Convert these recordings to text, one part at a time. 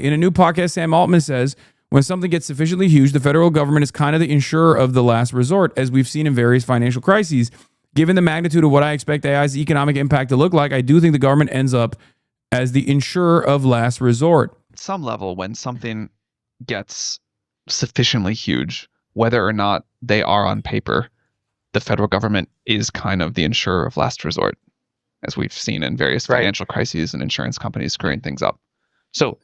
In a new podcast, Sam Altman says, when something gets sufficiently huge, the federal government is kind of the insurer of the last resort, as we've seen in various financial crises. Given the magnitude of what I expect AI's economic impact to look like, I do think the government ends up as the insurer of last resort. At some level, when something gets sufficiently huge, whether or not they are on paper, the federal government is kind of the insurer of last resort, as we've seen in various financial crises and insurance companies screwing things up. So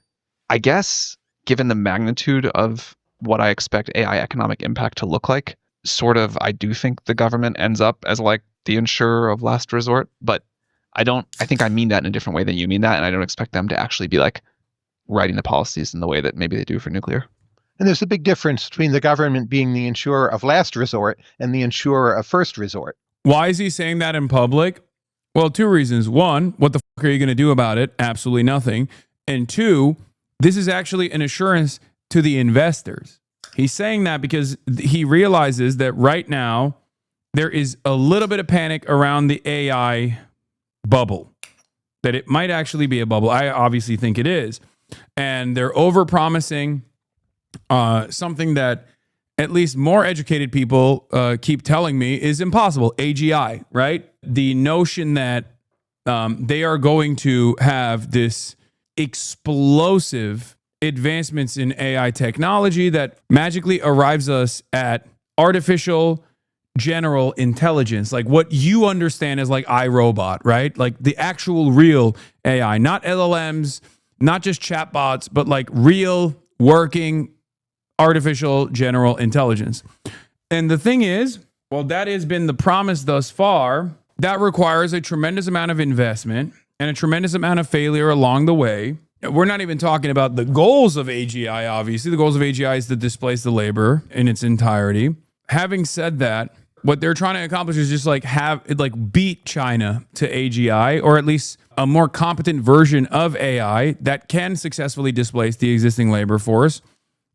I guess, given the magnitude of what I expect AI economic impact to look like, sort of, I do think the government ends up as like the insurer of last resort, but I think I mean that in a different way than you mean that, and I don't expect them to actually be like writing the policies in the way that maybe they do for nuclear. And there's a big difference between the government being the insurer of last resort and the insurer of first resort. Why is he saying that in public? Well, two reasons. One, what the fuck are you going to do about it? Absolutely nothing. And two, this is actually an assurance to the investors. He's saying that because he realizes that right now there is a little bit of panic around the AI bubble, that it might actually be a bubble. I obviously think it is. And they're over-promising something that at least more educated people keep telling me is impossible, AGI, right? The notion that they are going to have this explosive advancements in AI technology that magically arrives us at artificial general intelligence, like what you understand as like iRobot, right? Like the actual real AI, not LLMs, not just chatbots, but like real working artificial general intelligence. And the thing is, well, that has been the promise thus far. That requires a tremendous amount of investment and a tremendous amount of failure along the way. We're not even talking about the goals of AGI, obviously. The goals of AGI is to displace the labor in its entirety. Having said that, what they're trying to accomplish is just like beat China to AGI, or at least a more competent version of AI that can successfully displace the existing labor force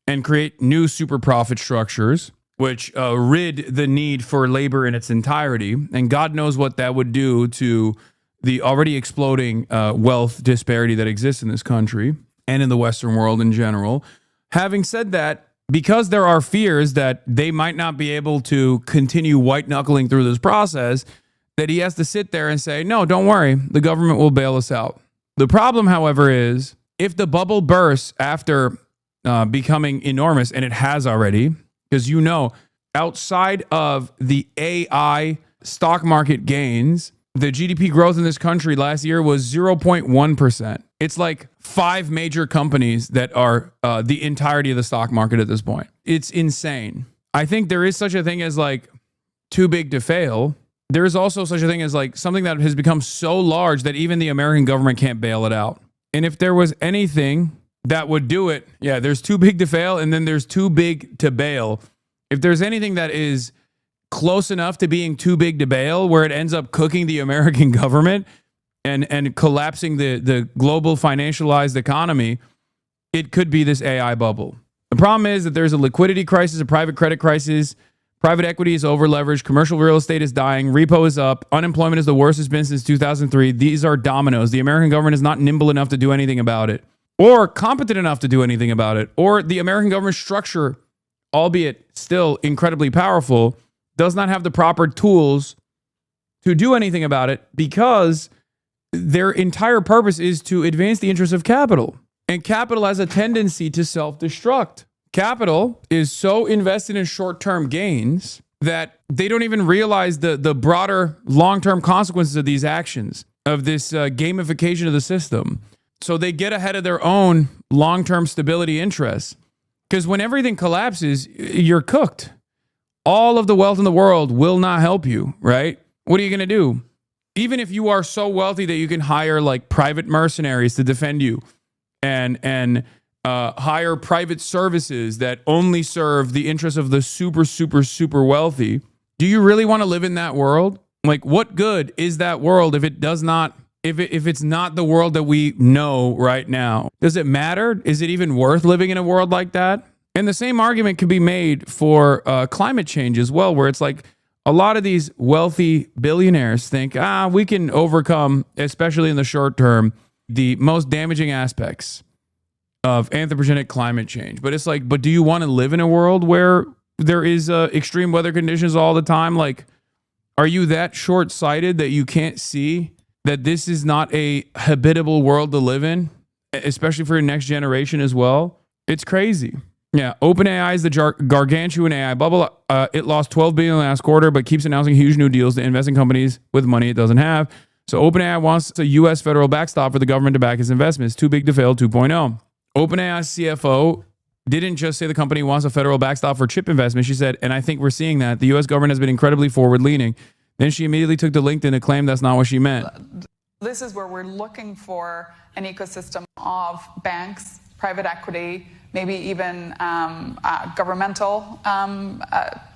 and create new super profit structures, which rid the need for labor in its entirety. And God knows what that would do to the already exploding wealth disparity that exists in this country and in the Western world in general. Having said that, because there are fears that they might not be able to continue white-knuckling through this process, that he has to sit there and say, no, don't worry, the government will bail us out. The problem, however, is if the bubble bursts after becoming enormous, and it has already, because you know, outside of the AI stock market gains, the GDP growth in this country last year was 0.1%. It's like 5 major companies that are the entirety of the stock market at this point. It's insane. I think there is such a thing as like too big to fail. There is also such a thing as like something that has become so large that even the American government can't bail it out. And if there was anything that would do it, yeah, there's too big to fail and then there's too big to bail. If there's anything that is close enough to being too big to bail, where it ends up cooking the American government and collapsing the global financialized economy, it could be this AI bubble. The problem is that there's a liquidity crisis, a private credit crisis, private equity is over-leveraged, commercial real estate is dying, repo is up, unemployment is the worst it's been since 2003. These are dominoes. The American government is not nimble enough to do anything about it, or competent enough to do anything about it, or the American government structure, albeit still incredibly powerful, does not have the proper tools to do anything about it, because their entire purpose is to advance the interests of capital. And capital has a tendency to self-destruct. Capital is so invested in short-term gains that they don't even realize the broader long-term consequences of these actions, of this gamification of the system. So they get ahead of their own long-term stability interests. Because when everything collapses, you're cooked. All of the wealth in the world will not help you, right? What are you going to do? Even if you are so wealthy that you can hire like private mercenaries to defend you and hire private services that only serve the interests of the super, super, super wealthy, do you really want to live in that world? Like, what good is that world if it does not, if it's not the world that we know right now? Does it matter? Is it even worth living in a world like that? And the same argument can be made for climate change as well, where it's like a lot of these wealthy billionaires think, we can overcome, especially in the short term, the most damaging aspects of anthropogenic climate change. But it's like, but do you want to live in a world where there is extreme weather conditions all the time? Like, are you that short-sighted that you can't see that this is not a habitable world to live in, especially for your next generation as well? It's crazy. Yeah, OpenAI is the gargantuan AI bubble. It lost $12 billion last quarter, but keeps announcing huge new deals to invest in companies with money it doesn't have. So OpenAI wants a U.S. federal backstop for the government to back its investments. Too big to fail 2.0. OpenAI's CFO didn't just say the company wants a federal backstop for chip investment. She said, and I think we're seeing that, the U.S. government has been incredibly forward-leaning. Then she immediately took to LinkedIn to claim that's not what she meant. This is where we're looking for an ecosystem of banks, private equity, maybe even governmental,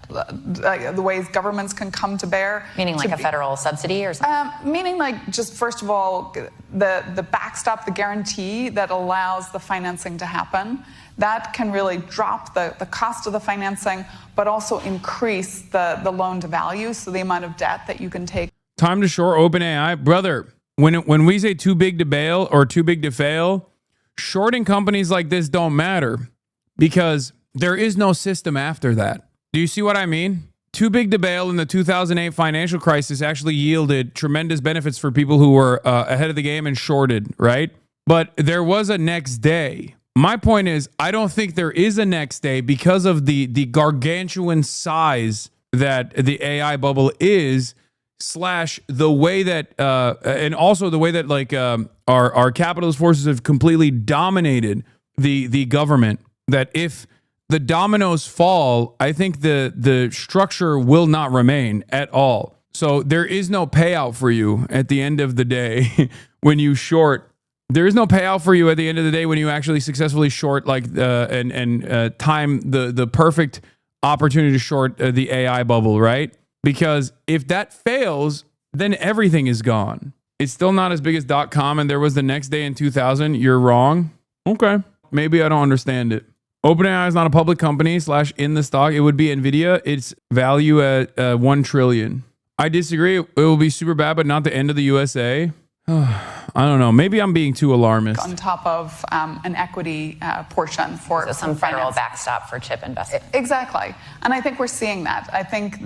the ways governments can come to bear. Meaning like a federal subsidy or something? Meaning like just, first of all, the backstop, the guarantee that allows the financing to happen. That can really drop the cost of the financing, but also increase the loan to value, so the amount of debt that you can take. Time to short OpenAI. Brother, when we say too big to bail or too big to fail, shorting companies like this don't matter because there is no system after that. Do you see what I mean? Too big to bail in the 2008 financial crisis actually yielded tremendous benefits for people who were ahead of the game and shorted, right? But there was a next day. My point is, I don't think there is a next day because of the gargantuan size that the AI bubble is, slash the way that, and also the way that like our capitalist forces have completely dominated the government. That if the dominoes fall, I think the structure will not remain at all. So there is no payout for you at the end of the day when you short. There is no payout for you at the end of the day when you actually successfully short, like and time the perfect opportunity to short the AI bubble, right? Because if that fails, then everything is gone. It's still not as big as .com, and there was the next day in 2000. You're wrong. Okay, maybe I don't understand it. OpenAI is not a public company / in the stock. It would be Nvidia. Its value at $1 trillion. I disagree. It will be super bad, but not the end of the USA. I don't know. Maybe I'm being too alarmist. On top of an equity portion for some federal backstop for chip investment. Exactly. And I think we're seeing that. I think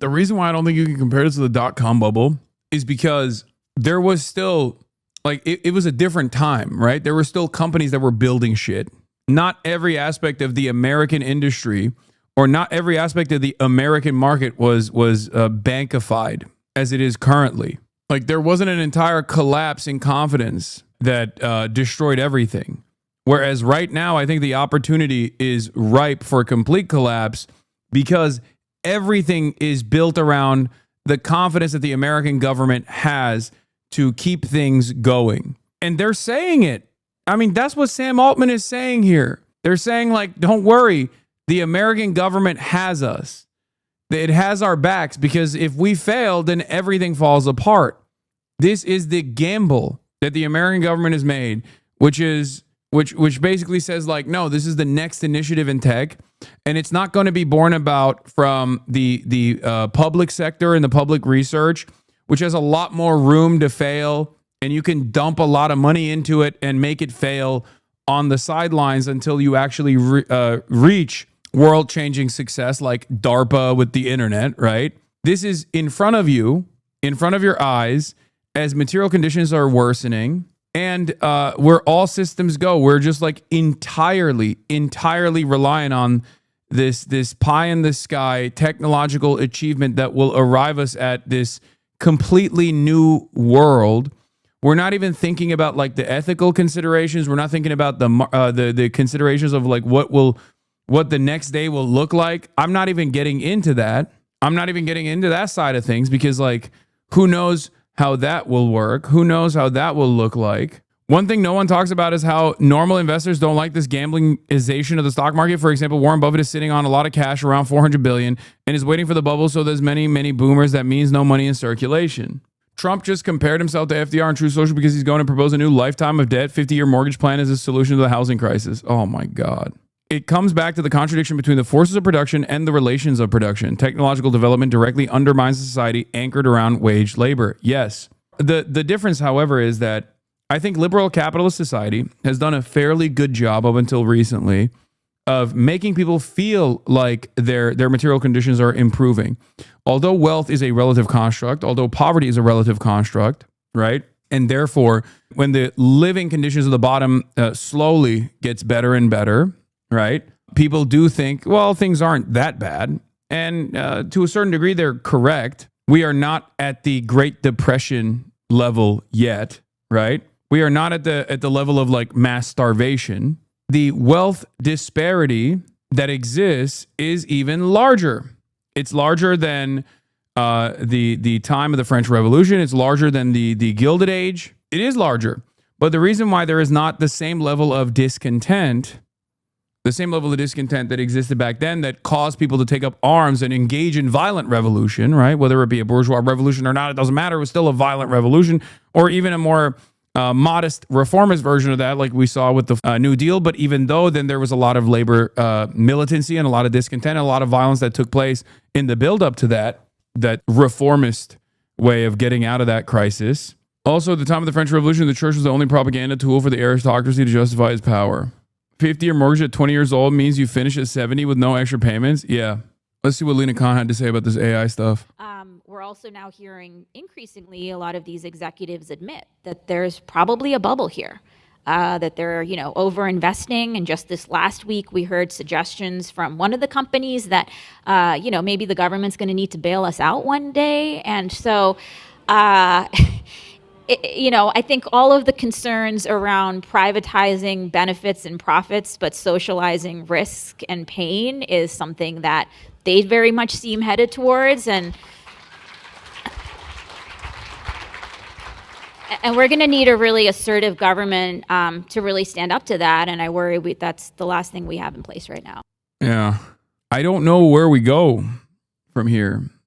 the reason why I don't think you can compare this to the .com bubble is because there was still, like, it was a different time, right? There were still companies that were building shit. Not every aspect of the American industry or not every aspect of the American market was bankified as it is currently. Like, there wasn't an entire collapse in confidence that destroyed everything. Whereas right now, I think the opportunity is ripe for a complete collapse because everything is built around the confidence that the American government has to keep things going. And they're saying it. I mean, that's what Sam Altman is saying here. They're saying, like, don't worry, the American government has us. It has our backs because if we fail, then everything falls apart. This is the gamble that the American government has made, which basically says, like, no, this is the next initiative in tech, and it's not going to be born about from the public sector and the public research, which has a lot more room to fail, and you can dump a lot of money into it and make it fail on the sidelines until you actually reach world-changing success like DARPA with the internet, right? This is in front of you, in front of your eyes, as material conditions are worsening, and where all systems go, we're just like entirely reliant on this pie in the sky technological achievement that will arrive us at this completely new world. We're not even thinking about like the ethical considerations. We're not thinking about the considerations of like what the next day will look like. I'm not even getting into that. I'm not even getting into that side of things because, like, who knows how that will work? Who knows how that will look like? One thing no one talks about is how normal investors don't like this gamblingization of the stock market. For example, Warren Buffett is sitting on a lot of cash, around $400 billion, and is waiting for the bubble, so there's many boomers. That means no money in circulation. Trump just compared himself to FDR and True Social because he's going to propose a new lifetime of debt, 50-year mortgage plan as a solution to the housing crisis. Oh my God. It comes back to the contradiction between the forces of production and the relations of production. Technological development directly undermines a society anchored around wage labor. Yes. The difference, however, is that I think liberal capitalist society has done a fairly good job up until recently of making people feel like their material conditions are improving. Although wealth is a relative construct, although poverty is a relative construct, right? And therefore, when the living conditions of the bottom slowly gets better and better, right? People do think, well, things aren't that bad. And to a certain degree, they're correct. We are not at the Great Depression level yet, right? We are not at the level of like mass starvation. The wealth disparity that exists is even larger. It's larger than the time of the French Revolution. It's larger than the Gilded Age. It is larger. But the reason why there is not the same level of discontent, that existed back then that caused people to take up arms and engage in violent revolution, right? Whether it be a bourgeois revolution or not, it doesn't matter. It was still a violent revolution, or even a more modest reformist version of that, like we saw with the New Deal. But even though then there was a lot of labor militancy and a lot of discontent and a lot of violence that took place in the buildup to that reformist way of getting out of that crisis. Also, at the time of the French Revolution, the church was the only propaganda tool for the aristocracy to justify its power. 50-year mortgage at 20 years old means you finish at 70 with no extra payments. Yeah. Let's see what Lena Khan had to say about this AI stuff. We're also now hearing increasingly a lot of these executives admit that there's probably a bubble here, that they're, over-investing. And just this last week, we heard suggestions from one of the companies that, maybe the government's going to need to bail us out one day. And so, I think all of the concerns around privatizing benefits and profits, but socializing risk and pain is something that they very much seem headed towards. And we're going to need a really assertive government to really stand up to that. And I worry that's the last thing we have in place right now. Yeah. I don't know where we go from here.